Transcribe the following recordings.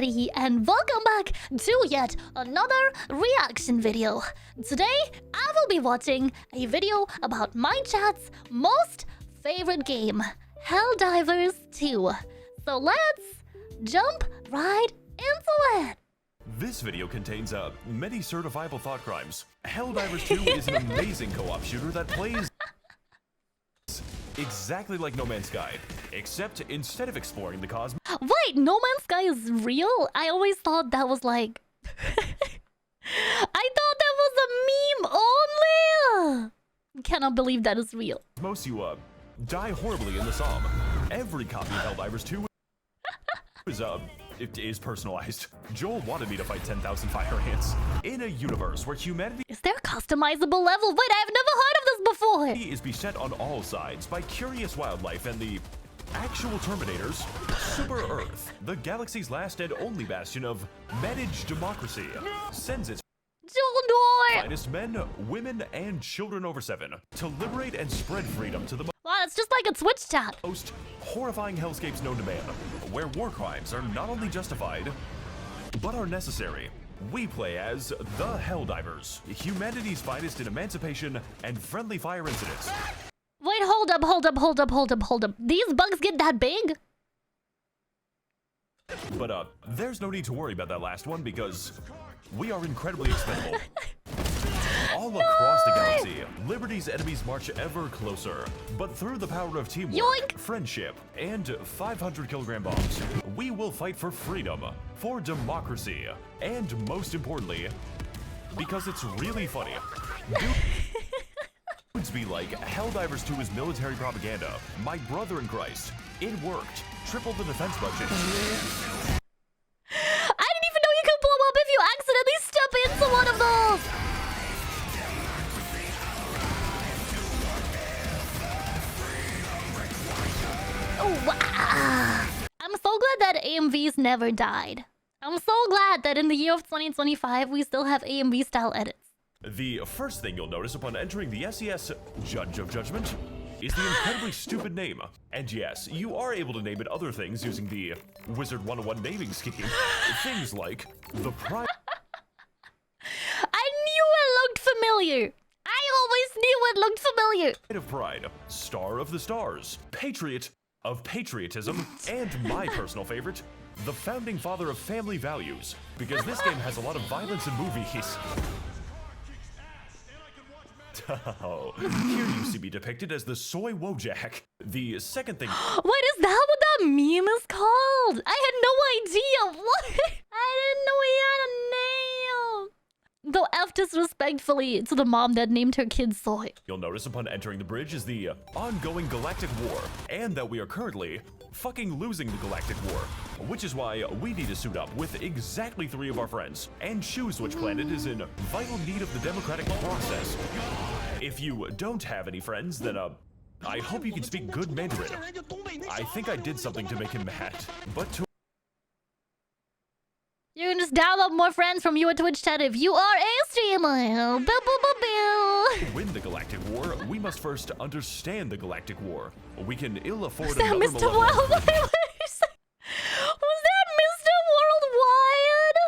everybody, and welcome back to yet another reaction video. Today, I will be watching a video about my chat's most favorite game, Helldivers 2. So let's jump right into it. This video contains many certifiable thought crimes. Helldivers 2 is an amazing co-op shooter that plays exactly like No Man's Sky, except instead of exploring the cosmos... Wait, No Man's Sky is real? I always thought that was like... I thought that was a meme only! Cannot believe that is real. Most you die horribly in the Psalm. Every copy of Helldivers 2 is personalized. Joel wanted me to fight 10,000 fire ants in a universe where humanity Is there a customizable level? Wait, I've never heard of this before! is beset on all sides by curious wildlife and the actual Terminators, Super Earth, the galaxy's last and only bastion of managed democracy, sends its finest men, women, and children over 7 to liberate and spread freedom to the Wow, it's just like a Twitch chat. most horrifying hellscapes known to man, where war crimes are not only justified, but are necessary. We play as the Helldivers, humanity's finest in emancipation and friendly fire incidents. Wait, hold up. These bugs get that big? But there's no need to worry about that last one because we are incredibly expendable. All across the galaxy, Liberty's enemies march ever closer. But through the power of teamwork, Yoink. friendship, and 500-kilogram bombs, we will fight for freedom, for democracy, and most importantly, because it's really funny. Dudes be like, Helldivers 2 is military propaganda. My brother in Christ. It worked. Triple the defense budget. I didn't even know you could blow up if you accidentally step into one of those! Oh, wow. I'm so glad that AMVs never died. I'm so glad that in the year of 2025, we still have AMV style edits. The first thing you'll notice upon entering the SES Judge of Judgment is the incredibly stupid name. And yes, you are able to name it other things using the Wizard 101 naming scheme. Things like the Pride I knew it looked familiar. I always knew it looked familiar. of Pride, Star of the Stars, Patriot of Patriotism, and my personal favorite, the founding father of family values, because this game has a lot of violence in movies. Oh, here you see me depicted as the Soy Wojak. The second thing... Wait, is that what that meme is called? I had no idea. What? I didn't know he had a name. Though F disrespectfully to the mom that named her kid Soy. You'll notice upon entering the bridge is the ongoing galactic war, and that we are currently fucking losing the galactic war, which is why we need to suit up with exactly 3 of our friends and choose which planet is in vital need of the democratic process. If you don't have any friends, then I hope you can speak good Mandarin. I think I did something to make him mad, but to You can just download more friends from your Twitch chat if you are a streamer. Boo, boo, boo, boo. win the galactic war, we must first understand the galactic war. We can ill afford Was that another Mr. malevolent... Worldwide? Was that Mr. Worldwide?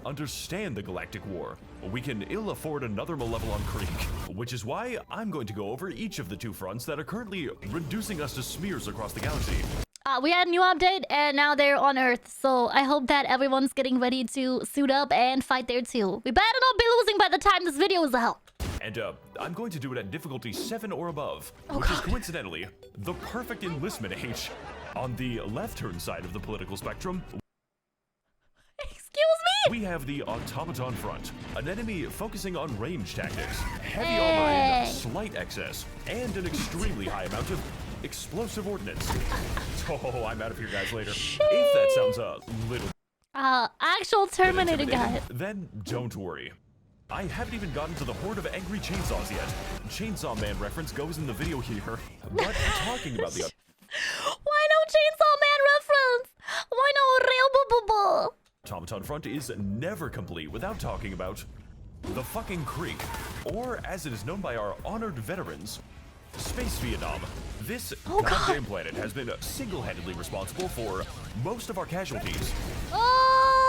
Understand the galactic war. We can ill afford another malevolent creek, which is why I'm going to go over each of the 2 fronts that are currently reducing us to smears across the galaxy. We had a new update and now they're on Earth, so I hope that everyone's getting ready to suit up and fight there too. We better not be losing by the time this video is out. And I'm going to do it at difficulty 7 or above, which is coincidentally the perfect enlistment age. On the left-hand side of the political spectrum, Excuse me? we have the Automaton front, an enemy focusing on range tactics, heavy armor in slight excess, and an extremely high amount of explosive ordnance. Oh, I'm out of here, guys, later. If that sounds a little... Actual Terminator guy. Then don't worry. I haven't even gotten to the horde of angry chainsaws yet. Chainsaw Man reference goes in the video here. But talking about the... Why no Chainsaw Man reference? Why no real boo-boo-boo? Automaton front is never complete without talking about the fucking Creek, or as it is known by our honored veterans, Space Vietnam. This goddamn planet has been single-handedly responsible for most of our casualties. Oh!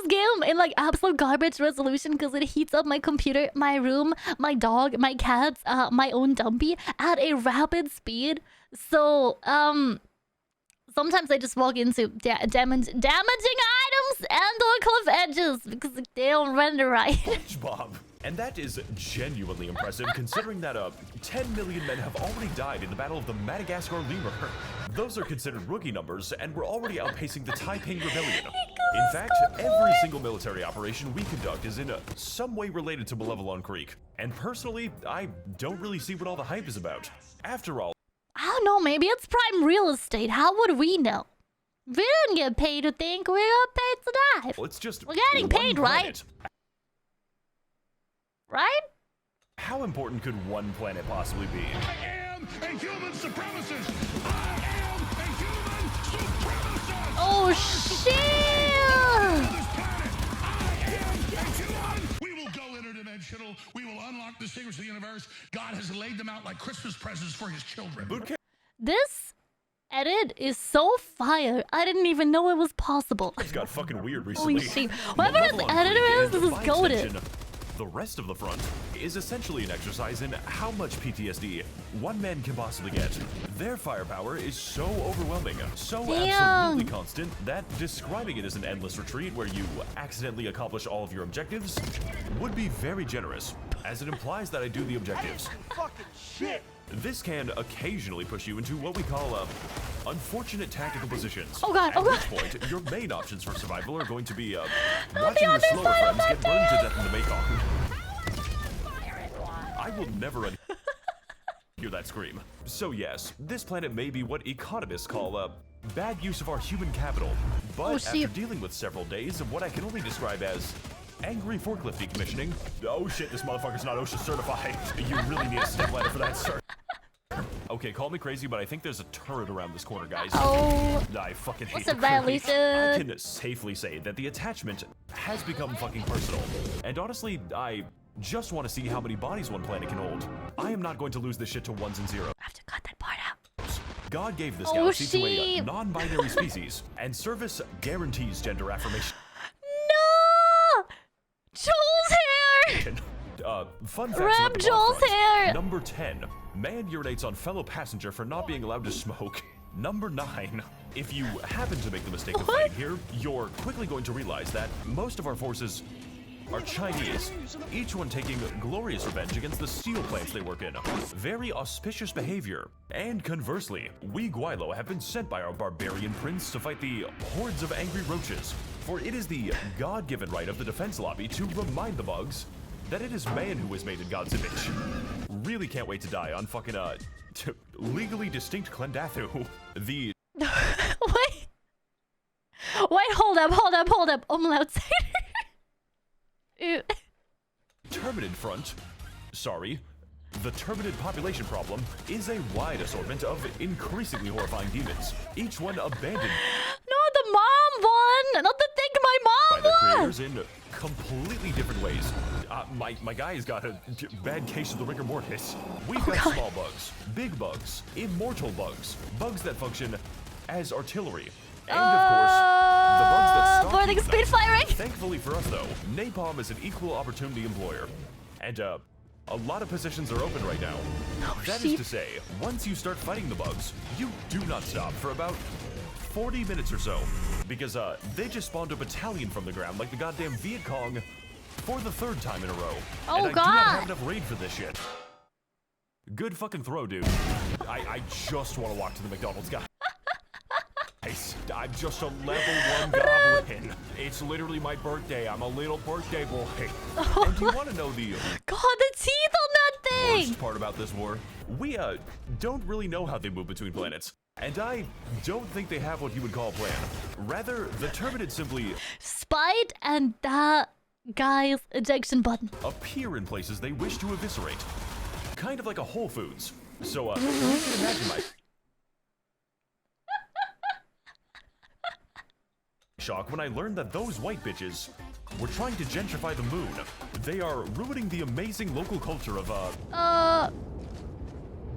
this game in like absolute garbage resolution because it heats up my computer, my room, my dog, my cats, my own dumpy at a rapid speed. So, sometimes I just walk into damaging items and/or cliff edges because they don't render right. Bob. And that is genuinely impressive considering that 10 million men have already died in the Battle of the Madagascar Lemur. Those are considered rookie numbers, and we're already outpacing the Taiping Rebellion. In fact, every single military operation we conduct is in some way related to Malevelon Creek. And personally, I don't really see what all the hype is about. After all, I don't know, maybe it's prime real estate. How would we know? We didn't get paid to think, we got paid to dive. well, it's just We're getting paid, right? Right? How important could one planet possibly be? I am a human supremacist! I am a human supremacist! Oh, shit! This planet! I am a human! We will go interdimensional. We will unlock the secrets of the universe. God has laid them out like Christmas presents for his children. This edit is so fire. I didn't even know it was possible. It's got fucking weird recently. Holy shit. Whoever this Malevelon editor Creek is, and this is by goated. extension, the rest of the front is essentially an exercise in how much PTSD one man can possibly get. Their firepower is so overwhelming, so absolutely constant, that describing it as an endless retreat where you accidentally accomplish all of your objectives would be very generous, as it implies that I do the objectives. Fucking shit! This can occasionally push you into what we call unfortunate tactical positions. Oh god, oh At god. which point, your main options for survival are going to be watching your slower friends get burned to death in the Mekong. I will never hear that scream. So yes, this planet may be what economists call bad use of our human capital. But after dealing with several days of what I can only describe as angry forklift decommissioning. Oh shit, this motherfucker's not OSHA certified. You really need a step ladder for that, sir. Okay, call me crazy, but I think there's a turret around this corner, guys. Oh. I fucking hate What's a the violation? I can safely say that the attachment has become fucking personal. And honestly, I just want to see how many bodies one planet can hold. I am not going to lose this shit to ones and zeros. I have to cut that part out. God gave this galaxy to a non-binary species, and service guarantees gender affirmation. No! Joel's hair! Fun facts Grab about the Joel's front. hair! Number 10. Man urinates on fellow passenger for not being allowed to smoke. Number 9. If you happen to make the mistake of fighting here, you're quickly going to realize that most of our forces are Chinese, each one taking glorious revenge against the steel plants they work in. Very auspicious behavior. And conversely, we Guilo have been sent by our barbarian prince to fight the hordes of angry roaches. For it is the God-given right of the defense lobby to remind the bugs that it is man who is made in God's image. Really can't wait to die on fucking, legally distinct Klendathu. The... Wait, hold up. I'm outside. Terminid front, sorry, the terminid population problem is a wide assortment of increasingly horrifying demons, each one abandoned No, the mom one! Not the thing my by mom their won! creators in completely different ways. My guy's got a bad case of the rigor mortis. We've got small bugs, big bugs, immortal bugs, bugs that function as artillery. And of course, the bugs that stalk Boarding you at speed night. firing! Thankfully for us though, napalm is an equal opportunity employer. And a lot of positions are open right now. That is to say, once you start fighting the bugs, you do not stop for about 40 minutes or so. Because they just spawned a battalion from the ground like the goddamn Viet Cong for the 3rd time in a row. Oh, and I do not have enough raid for this shit. Good fucking throw, dude. I just want to walk to the McDonald's guy. I'm just a level 1 goblin. It's literally my birthday. I'm a little birthday boy. And do you want to know the God, the teeth on that thing! worst part about this war? We don't really know how they move between planets. And I don't think they have what you would call a plan. Rather, the Terminid simply Spite and that guy's ejection button. appear in places they wish to eviscerate. Kind of like a Whole Foods. So, you can imagine my shock when I learned that those white bitches were trying to gentrify the moon. They are ruining the amazing local culture of,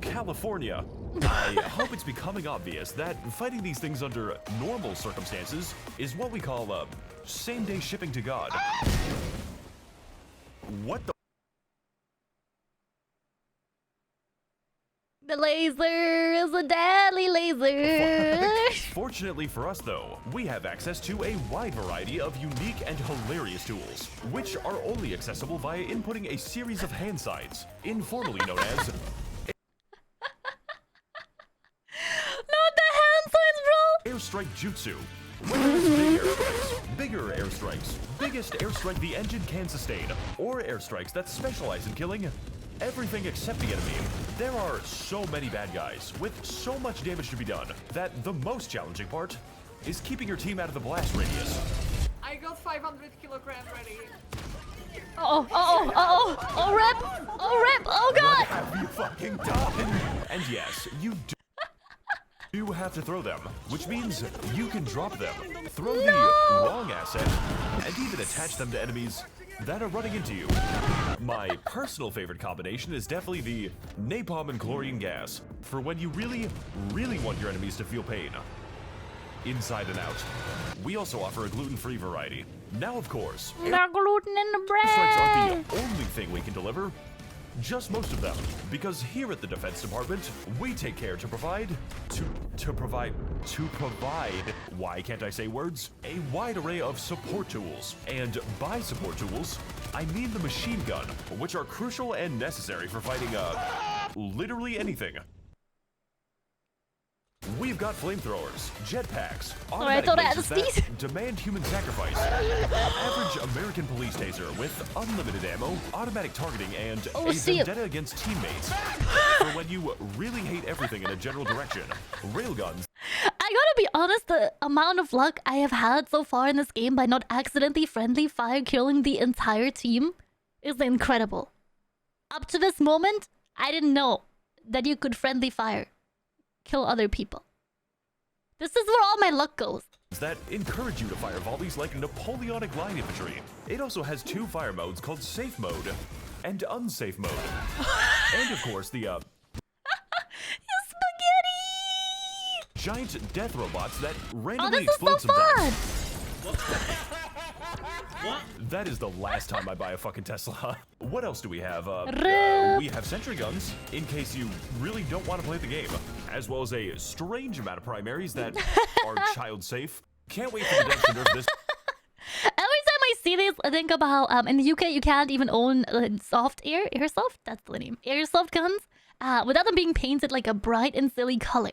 California. I hope it's becoming obvious that fighting these things under normal circumstances is what we call same-day shipping to God. What the? The laser is a deadly laser. Fortunately for us, though, we have access to a wide variety of unique and hilarious tools, which are only accessible via inputting a series of hand signs, informally known as... Not the hand signs, bro! Airstrike Jutsu. Whether it's big airstrikes, bigger airstrikes, biggest airstrike the engine can sustain, or airstrikes that specialize in killing everything except the enemy. There are so many bad guys with so much damage to be done that the most challenging part is keeping your team out of the blast radius. I got 500 kilograms ready. Oh, rip! Oh, rip! Oh, God! What have you fucking done? And yes, you do have to throw them, which means you can drop them, throw the wrong asset, and even attach them to enemies that are running into you. My personal favorite combination is definitely the napalm and chlorine gas, for when you really, really want your enemies to feel pain. Inside and out. We also offer a gluten-free variety. Now, of course, The gluten in the airstrikes aren't bread! the only thing we can deliver. Just most of them, because here at the Defense Department, we take care to provide, why can't I say words? A wide array of support tools. And by support tools, I mean the machine gun, which are crucial and necessary for fighting, literally anything. We've got flamethrowers, jetpacks, automatic lasers that demand human sacrifice, average American police taser with unlimited ammo, automatic targeting, and a vendetta against teammates. For when you really hate everything in a general direction, railguns. I gotta be honest, the amount of luck I have had so far in this game by not accidentally friendly fire killing the entire team is incredible. Up to this moment, I didn't know that you could friendly fire kill other people. This is where all my luck goes. That encourage you to fire volleys like Napoleonic line infantry. It also has two fire modes called safe mode and unsafe mode. And of course the Spaghetti! giant death robots that Oh, randomly this is so explode fun! sometimes. That is the last time I buy a fucking Tesla. What else do we have? We have sentry guns, in case you really don't want to play the game, as well as a strange amount of primaries that are child safe. Can't wait for the devs to nerf this. Every time I see this, I think about in the UK you can't even own airsoft. That's the name. Airsoft guns without them being painted like a bright and silly color.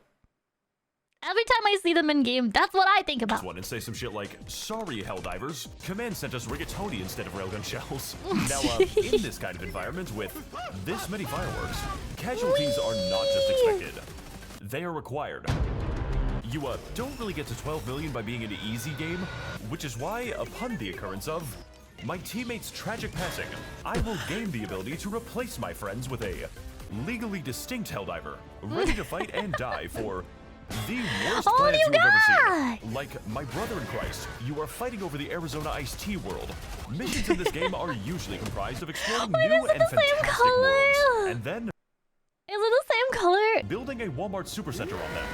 Every time I see them in game, that's what I think about. One and say some shit like, "Sorry, Helldivers. Command sent us rigatoni instead of railgun shells." Now, in this kind of environment with this many fireworks, casualties are not just expected; they are required. You don't really get to 12 million by being an easy game, which is why, upon the occurrence of my teammate's tragic passing, I will gain the ability to replace my friends with a legally distinct Helldiver, ready to fight and die for the worst plans you have ever seen. Like my brother in Christ, you are fighting over the Arizona iced tea world. Missions in this game are usually comprised of exploring new and fantastic worlds. And then... Is it the same color? Building a Walmart supercenter on them.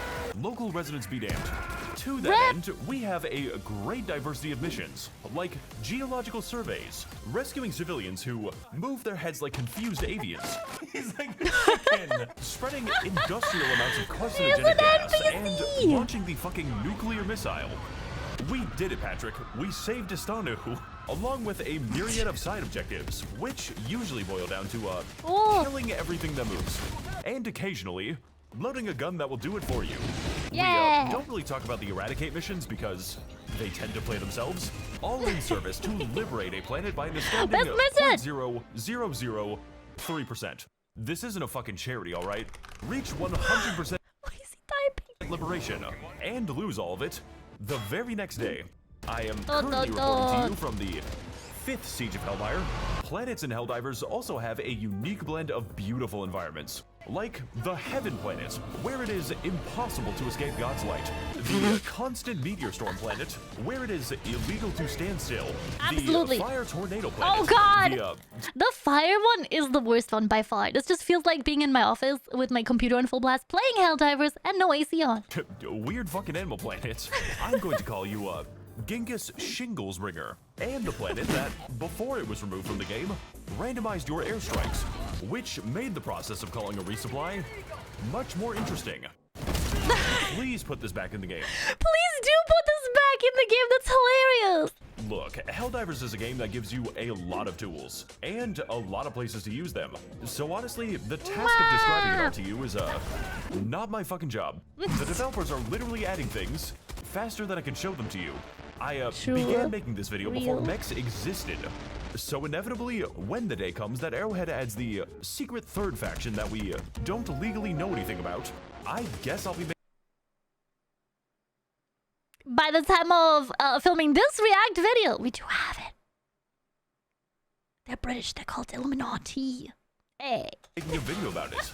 Local residents be damned. To that end, we have a great diversity of missions, like geological surveys, rescuing civilians who move their heads like confused avians. He's like chicken. Spreading industrial amounts of carcinogenic gas and launching the fucking nuclear missile. We did it, Patrick. We saved Istanu, along with a myriad of side objectives, which usually boil down to killing everything that moves, and occasionally loading a gun that will do it for you. Yeah. We don't really talk about the eradicate missions because they tend to play themselves, all in service to liberate a planet by an astounding 0.0003%. This isn't a fucking charity, alright? Reach 100% liberation and lose all of it the very next day. I am currently reporting to you from the 5th Siege of Hellmire, planets in Helldivers also have a unique blend of beautiful environments. Like the Heaven planet, where it is impossible to escape God's light. The Constant Meteor Storm planet, where it is illegal to stand still. Absolutely. The Fire Tornado planet. Oh god! The fire one is the worst one by far. This just feels like being in my office with my computer on full blast, playing Helldivers and no AC on. Weird fucking animal planet. I'm going to call you Genghis Shinglesbringer, and the planet that, before it was removed from the game, randomized your airstrikes, which made the process of calling a resupply much more interesting. Please put this back in the game. Please do put this back in the game, that's hilarious! Look, Helldivers is a game that gives you a lot of tools, and a lot of places to use them. So honestly, the task of describing it all to you is, not my fucking job. The developers are literally adding things faster than I can show them to you. I began making this video before Max existed. So inevitably, when the day comes that Arrowhead adds the secret third faction that we don't legally know anything about, I guess I'll be By the time of filming this react video, we do have it. They're British, they're called Illuminati. Hey. making a video about it.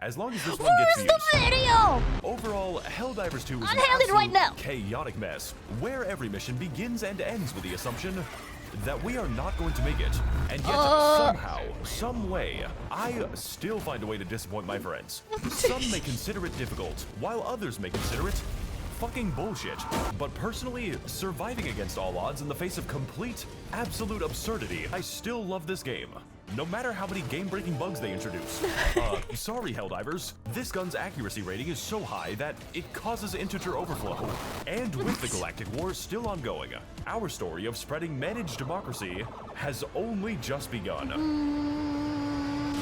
As long as this one gets views. Where's the video? Overall, Helldivers 2 is an Unheld it right now. chaotic mess, where every mission begins and ends with the assumption that we are not going to make it. And yet, somehow, some way, I still find a way to disappoint my friends. Some may consider it difficult, while others may consider it fucking bullshit. But personally, surviving against all odds in the face of complete, absolute absurdity, I still love this game. No matter how many game-breaking bugs they introduce. Sorry, Helldivers. This gun's accuracy rating is so high that it causes integer overflow. And with the Galactic War still ongoing, our story of spreading managed democracy has only just begun.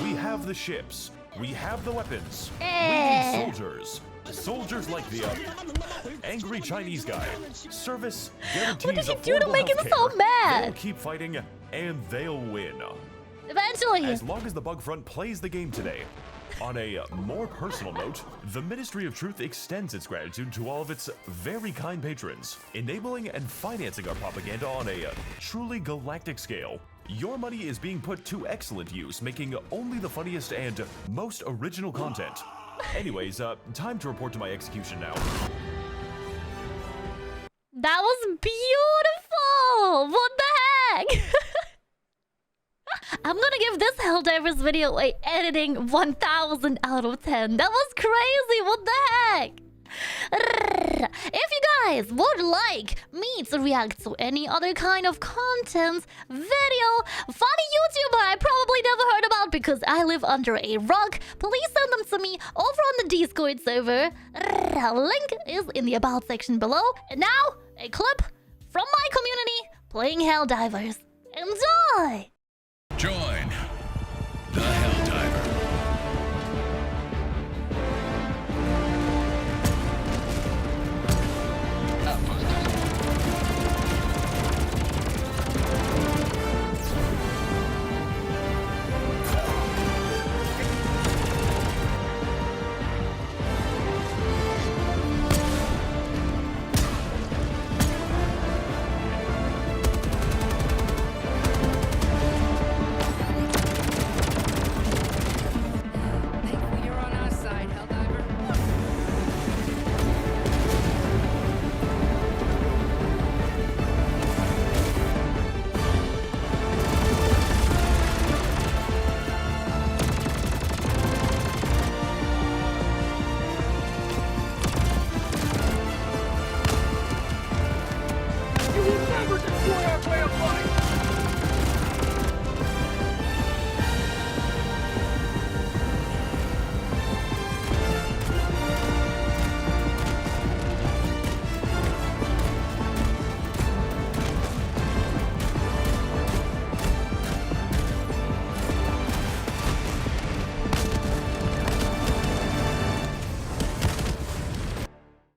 We have the ships. We have the weapons. We need soldiers. Soldiers like the angry Chinese guy. Service guarantees what did you do to make him so mad? They'll keep fighting, and they'll win. Eventually. As long as the bug front plays the game today. On a more personal note, the Ministry of Truth extends its gratitude to all of its very kind patrons, enabling and financing our propaganda on a truly galactic scale. Your money is being put to excellent use, making only the funniest and most original content. Anyways, time to report to my execution now. That was beautiful! What the heck? I'm gonna give this Helldivers video a editing 1000 out of 10. That was crazy, what the heck? If you guys would like me to react to any other kind of content, video, funny YouTuber I probably never heard about because I live under a rock, please send them to me over on the Discord server. Link is in the about section below. And now, a clip from my community playing Helldivers. Enjoy!